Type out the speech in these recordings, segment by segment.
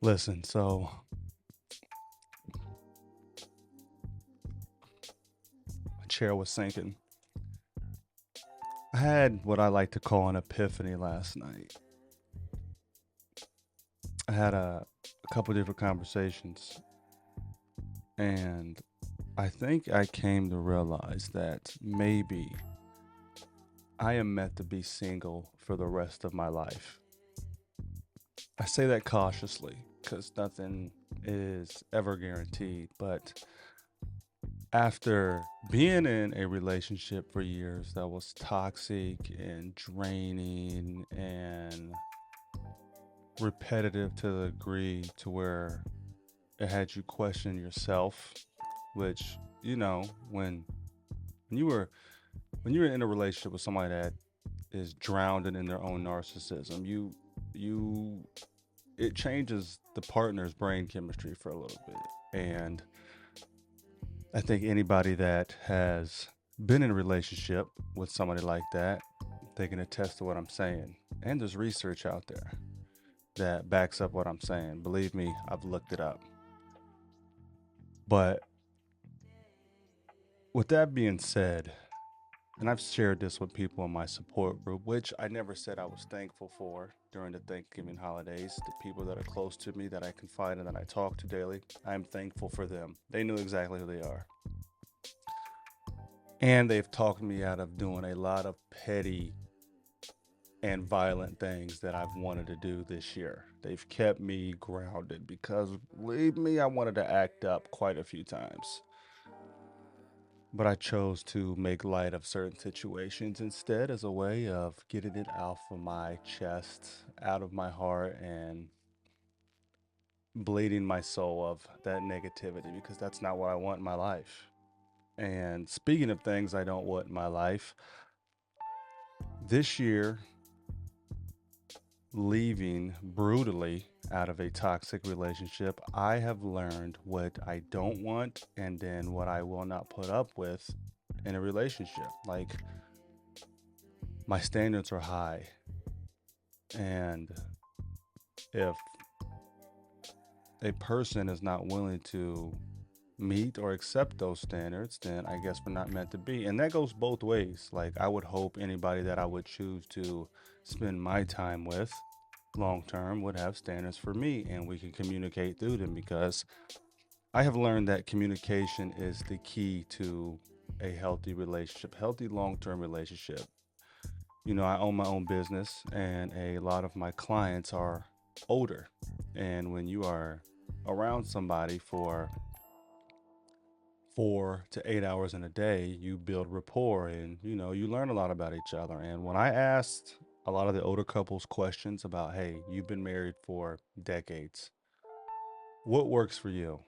Listen, so my chair was sinking. I had what I like to call an epiphany last night. I had a couple different conversations, and I think I came to realize that maybe I am meant to be single for the rest of my life. I say that cautiously because nothing is ever guaranteed, but after being in a relationship for years that was toxic and draining and repetitive to the degree to where it had you question yourself, which, you know, when you were when you're in a relationship with somebody that is drowned in their own narcissism, you it changes the partner's brain chemistry for a little bit. And I think anybody that has been in a relationship with somebody like that, they can attest to what I'm saying. And there's research out there that backs up what I'm saying. Believe me, I've looked it up. But with that being said, and I've shared this with people in my support group, which I never said I was thankful for during the Thanksgiving holidays. The people that are close to me, that I confide in, that I talk to daily, I'm thankful for them. They knew exactly who they are. And they've talked me out of doing a lot of petty and violent things that I've wanted to do this year. They've kept me grounded because, believe me, I wanted to act up quite a few times. But I chose to make light of certain situations instead as a way of getting it off of my chest, out of my heart, and bleeding my soul of that negativity because that's not what I want in my life. And speaking of things I don't want in my life, this year, leaving brutally out of a toxic relationship, I have learned what I don't want and then what I will not put up with in a relationship. Like, my standards are high. And if a person is not willing to meet or accept those standards, then I guess we're not meant to be. And that goes both ways. Like, I would hope anybody that I would choose to spend my time with long term would have standards for me and we can communicate through them because I have learned that communication is the key to a healthy relationship, healthy long term relationship. You know, I own my own business and a lot of my clients are older. And when you are around somebody for 4 to 8 hours in a day, you build rapport and, you know, you learn a lot about each other. And when I asked a lot of the older couples questions about, hey, you've been married for decades, what works for you?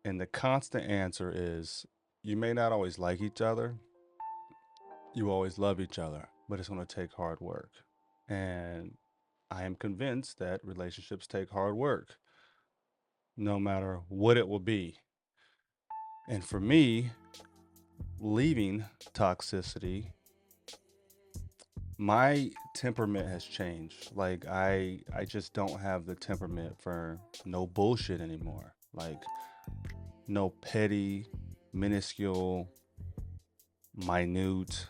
And the constant answer is you may not always like each other, you always love each other, but it's going to take hard work. And I am convinced that relationships take hard work, no matter what it will be. And for me, leaving toxicity, my temperament has changed. Like I just don't have the temperament for no bullshit anymore. Like no petty, minuscule, minute,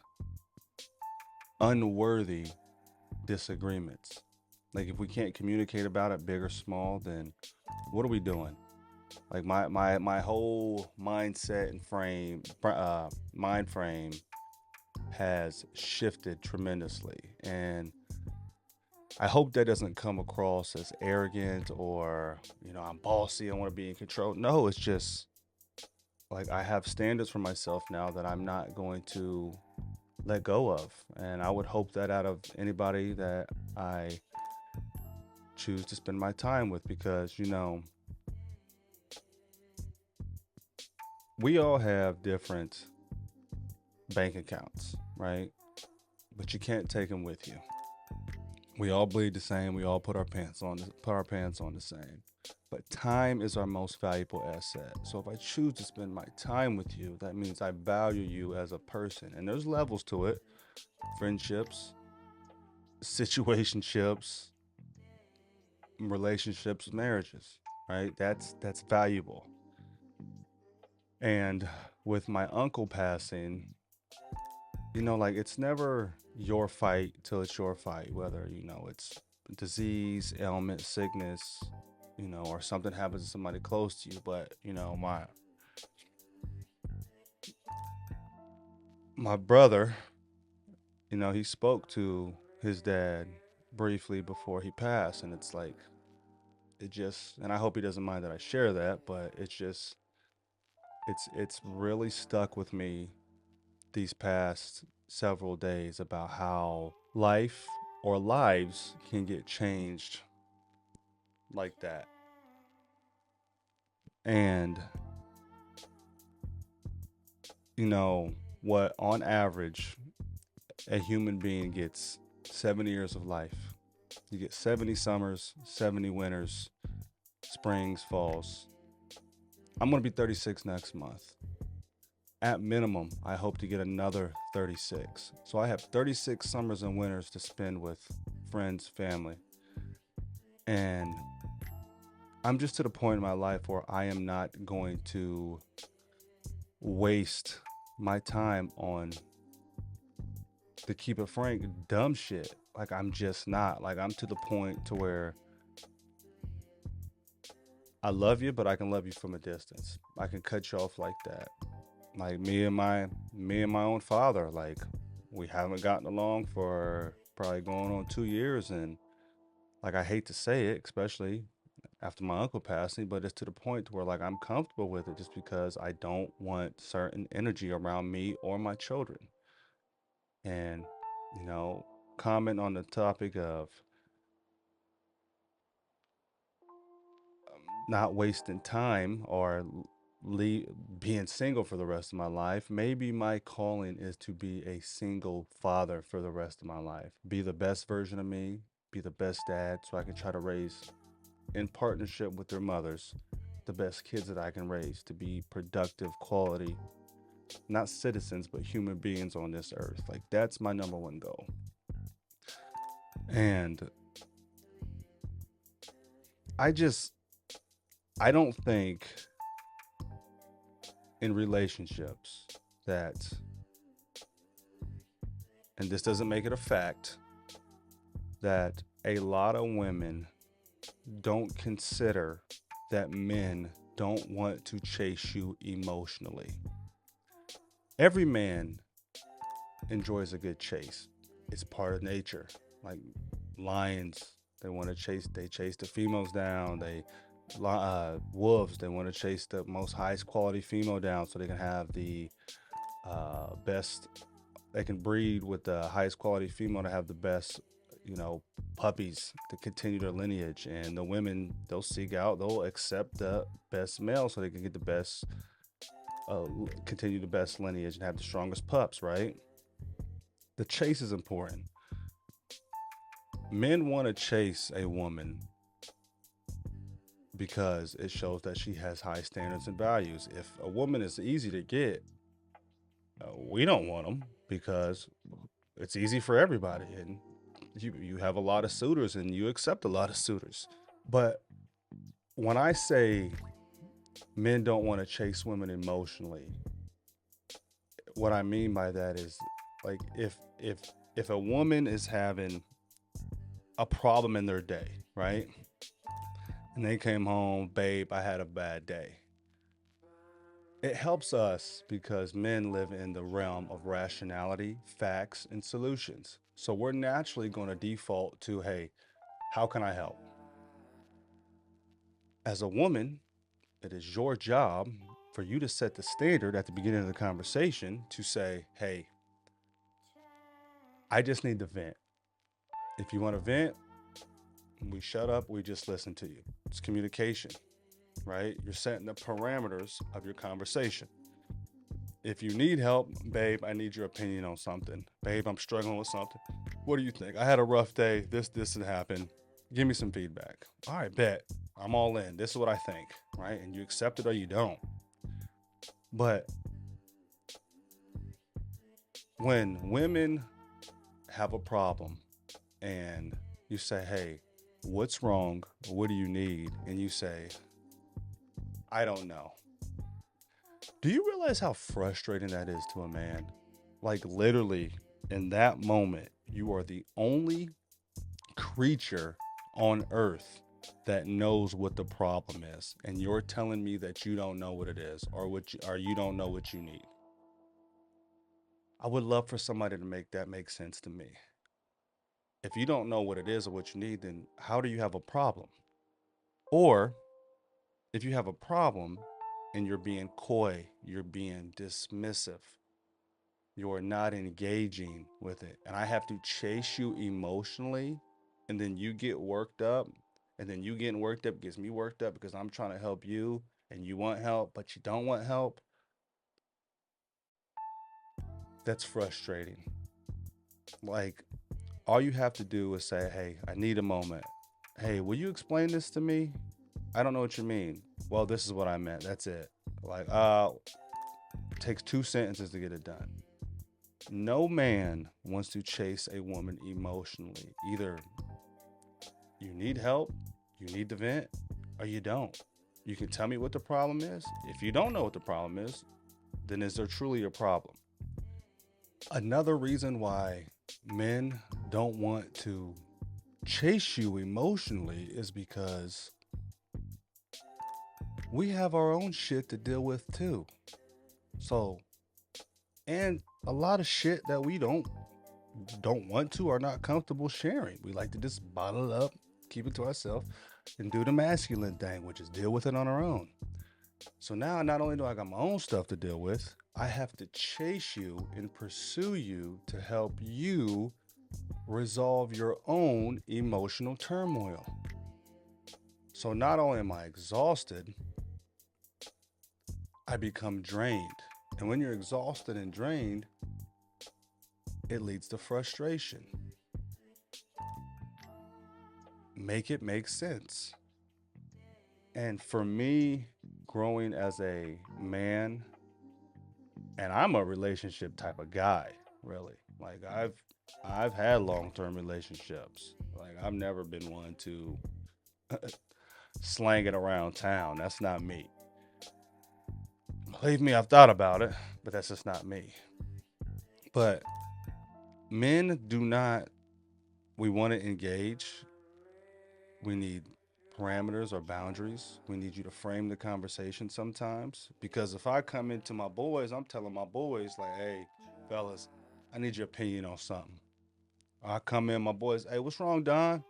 unworthy disagreements. Like if we can't communicate about it, big or small, then what are we doing? Like my whole mindset and mind frame has shifted tremendously, and I hope that doesn't come across as arrogant or I'm bossy. I want to be in control. No, it's just like I have standards for myself now that I'm not going to let go of, and I would hope that out of anybody that I choose to spend my time with because we all have different bank accounts, right? But you can't take them with you. We all bleed the same. We all put our pants on the same. But time is our most valuable asset. So if I choose to spend my time with you, that means I value you as a person. And there's levels to it. Friendships, situationships, relationships, marriages, right? That's valuable. And with my uncle passing, like it's never your fight till it's your fight, whether, it's disease, ailment, sickness, or something happens to somebody close to you. But, my brother, he spoke to his dad briefly before he passed, and it's like it just, and I hope he doesn't mind that I share that, but it's really stuck with me these past several days about how life or lives can get changed like that. And, you know, what on average a human being gets 70 years of life. You get 70 summers, 70 winters, springs, falls. I'm going to be 36 next month. At minimum, I hope to get another 36. So I have 36 summers and winters to spend with friends, family. And I'm just to the point in my life where I am not going to waste my time on, to keep it frank, dumb shit. Like I'm just not. Like I'm to the point to where I love you, but I can love you from a distance. I can cut you off like that. Like me and my own father, like we haven't gotten along for probably going on 2 years, and like I hate to say it, especially after my uncle passing, but it's to the point where like I'm comfortable with it just because I don't want certain energy around me or my children. And you know, comment on the topic of not wasting time or being single for the rest of my life. Maybe my calling is to be a single father for the rest of my life. Be the best version of me, be the best dad so I can try to raise in partnership with their mothers the best kids that I can raise to be productive, quality, not citizens, but human beings on this earth. Like that's my number one goal. And I just, I don't think in relationships that, and this doesn't make it a fact, that a lot of women don't consider that men don't want to chase you emotionally. Every man enjoys a good chase. It's part of nature. Like lions, they chase the females down. Wolves, they want to chase the most highest quality female down so they can have the best, they can breed with the highest quality female to have the best, puppies to continue their lineage. And the women, they'll accept the best male so they can get the best, continue the best lineage and have the strongest pups, right? The chase is important. Men want to chase a woman because it shows that she has high standards and values. If a woman is easy to get, we don't want them because it's easy for everybody, and you have a lot of suitors and you accept a lot of suitors. But when I say men don't want to chase women emotionally, what I mean by that is like if a woman is having a problem in their day, right? And they came home, babe, I had a bad day. It helps us because men live in the realm of rationality, facts, and solutions. So we're naturally going to default to, hey, how can I help? As a woman, it is your job for you to set the standard at the beginning of the conversation to say, hey, I just need to vent. If you want to vent, we shut up, we just listen to you. It's communication, right? You're setting the parameters of your conversation. If you need help, babe, I need your opinion on something. Babe, I'm struggling with something. What do you think? I had a rough day. This had happened. Give me some feedback. All right, bet. I'm all in. This is what I think, right? And you accept it or you don't. But when women have a problem and you say, hey, what's wrong? What do you need? And you say, I don't know. Do you realize how frustrating that is to a man? Like, literally, in that moment, you are the only creature on earth that knows what the problem is. And you're telling me that you don't know what it is, or you don't know what you need. I would love for somebody to make that make sense to me. If you don't know what it is or what you need, then how do you have a problem? Or if you have a problem and you're being coy, you're being dismissive, you're not engaging with it, and I have to chase you emotionally, and then you get worked up, and then you getting worked up gets me worked up because I'm trying to help you and you want help, but you don't want help. That's frustrating. Like, all you have to do is say, hey, I need a moment. Hey, will you explain this to me? I don't know what you mean. Well, this is what I meant. That's it. Like, takes 2 sentences to get it done. No man wants to chase a woman emotionally. Either you need help, you need to vent, or you don't. You can tell me what the problem is. If you don't know what the problem is, then is there truly a problem? Another reason why men don't want to chase you emotionally is because we have our own shit to deal with too. So, and a lot of shit that we don't want to or not comfortable sharing. We like to just bottle it up, keep it to ourselves, and do the masculine thing, which is deal with it on our own. So now not only do I got my own stuff to deal with, I have to chase you and pursue you to help you resolve your own emotional turmoil. So not only am I exhausted, I become drained. And when you're exhausted and drained, it leads to frustration. Make it make sense. And for me, growing as a man, and I'm a relationship type of guy, really. Like I've had long-term relationships. Like I've never been one to slang it around town. That's not me. Believe me, I've thought about it, but that's just not me. But men do not, we want to engage. We need parameters or boundaries. We need you to frame the conversation sometimes. Because if I come into my boys, I'm telling my boys, like, hey, fellas, I need your opinion on something. I come in, my boys, hey, what's wrong, Don?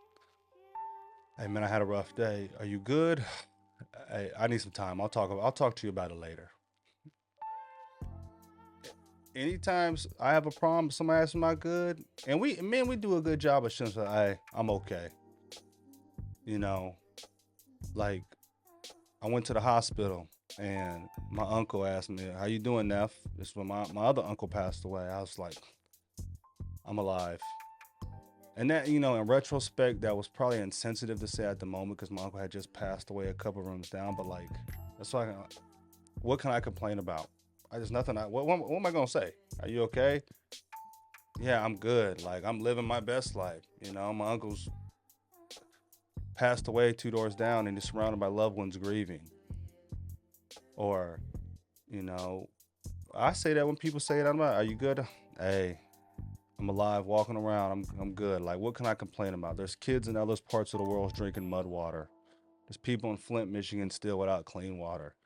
Hey man, I had a rough day. Are you good? Hey, I need some time. I'll talk to you about it later. Anytime I have a problem, somebody asks, am I good? And we do a good job of saying, hey, I'm okay. You know, like I went to the hospital and my uncle asked me, how you doing, Neff? This when my other uncle passed away. I was like, I'm alive. And that, in retrospect, that was probably insensitive to say at the moment because my uncle had just passed away a couple rooms down. But like, that's why, what can I complain about? I just nothing. What am I gonna say? Are you okay? Yeah, I'm good. Like I'm living my best life. My uncle's passed away 2 doors down and he's surrounded by loved ones grieving. Or, you know, I say that when people say it, I'm like, are you good? Hey, I'm alive, walking around. I'm good. Like, what can I complain about? There's kids in other parts of the world drinking mud water. There's people in Flint, Michigan, still without clean water.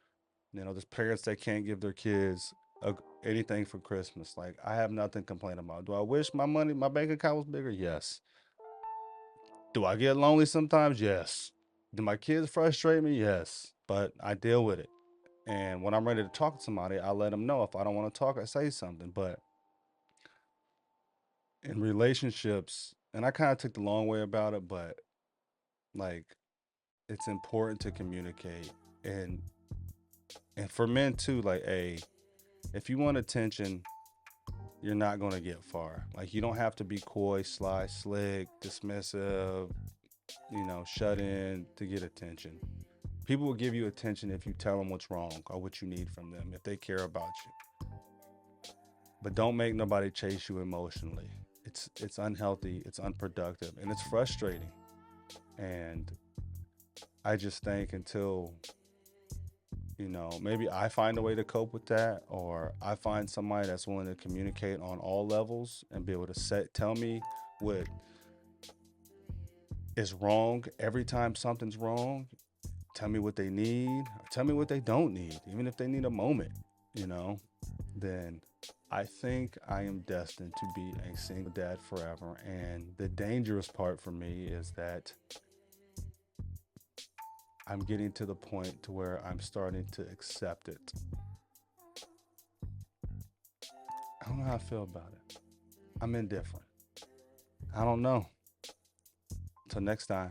There's parents that can't give their kids anything for Christmas. Like, I have nothing to complain about. Do I wish my bank account was bigger? Yes. Do I get lonely sometimes? Yes. Do my kids frustrate me? Yes. But I deal with it. And when I'm ready to talk to somebody, I let them know. If I don't want to talk, I say something. But in relationships, and I kind of took the long way about it, but like it's important to communicate. And for men too, like, hey, if you want attention, you're not going to get far. Like, you don't have to be coy, sly, slick, dismissive, shut in to get attention. People will give you attention if you tell them what's wrong or what you need from them, if they care about you. But don't make nobody chase you emotionally. It's unhealthy, it's unproductive, and it's frustrating. And I just think until, maybe I find a way to cope with that, or I find somebody that's willing to communicate on all levels and be able to tell me what is wrong every time something's wrong, tell me what they need, or tell me what they don't need, even if they need a moment, you know, then I think I am destined to be a single dad forever. And the dangerous part for me is that I'm getting to the point to where I'm starting to accept it. I don't know how I feel about it. I'm indifferent. I don't know. Till next time.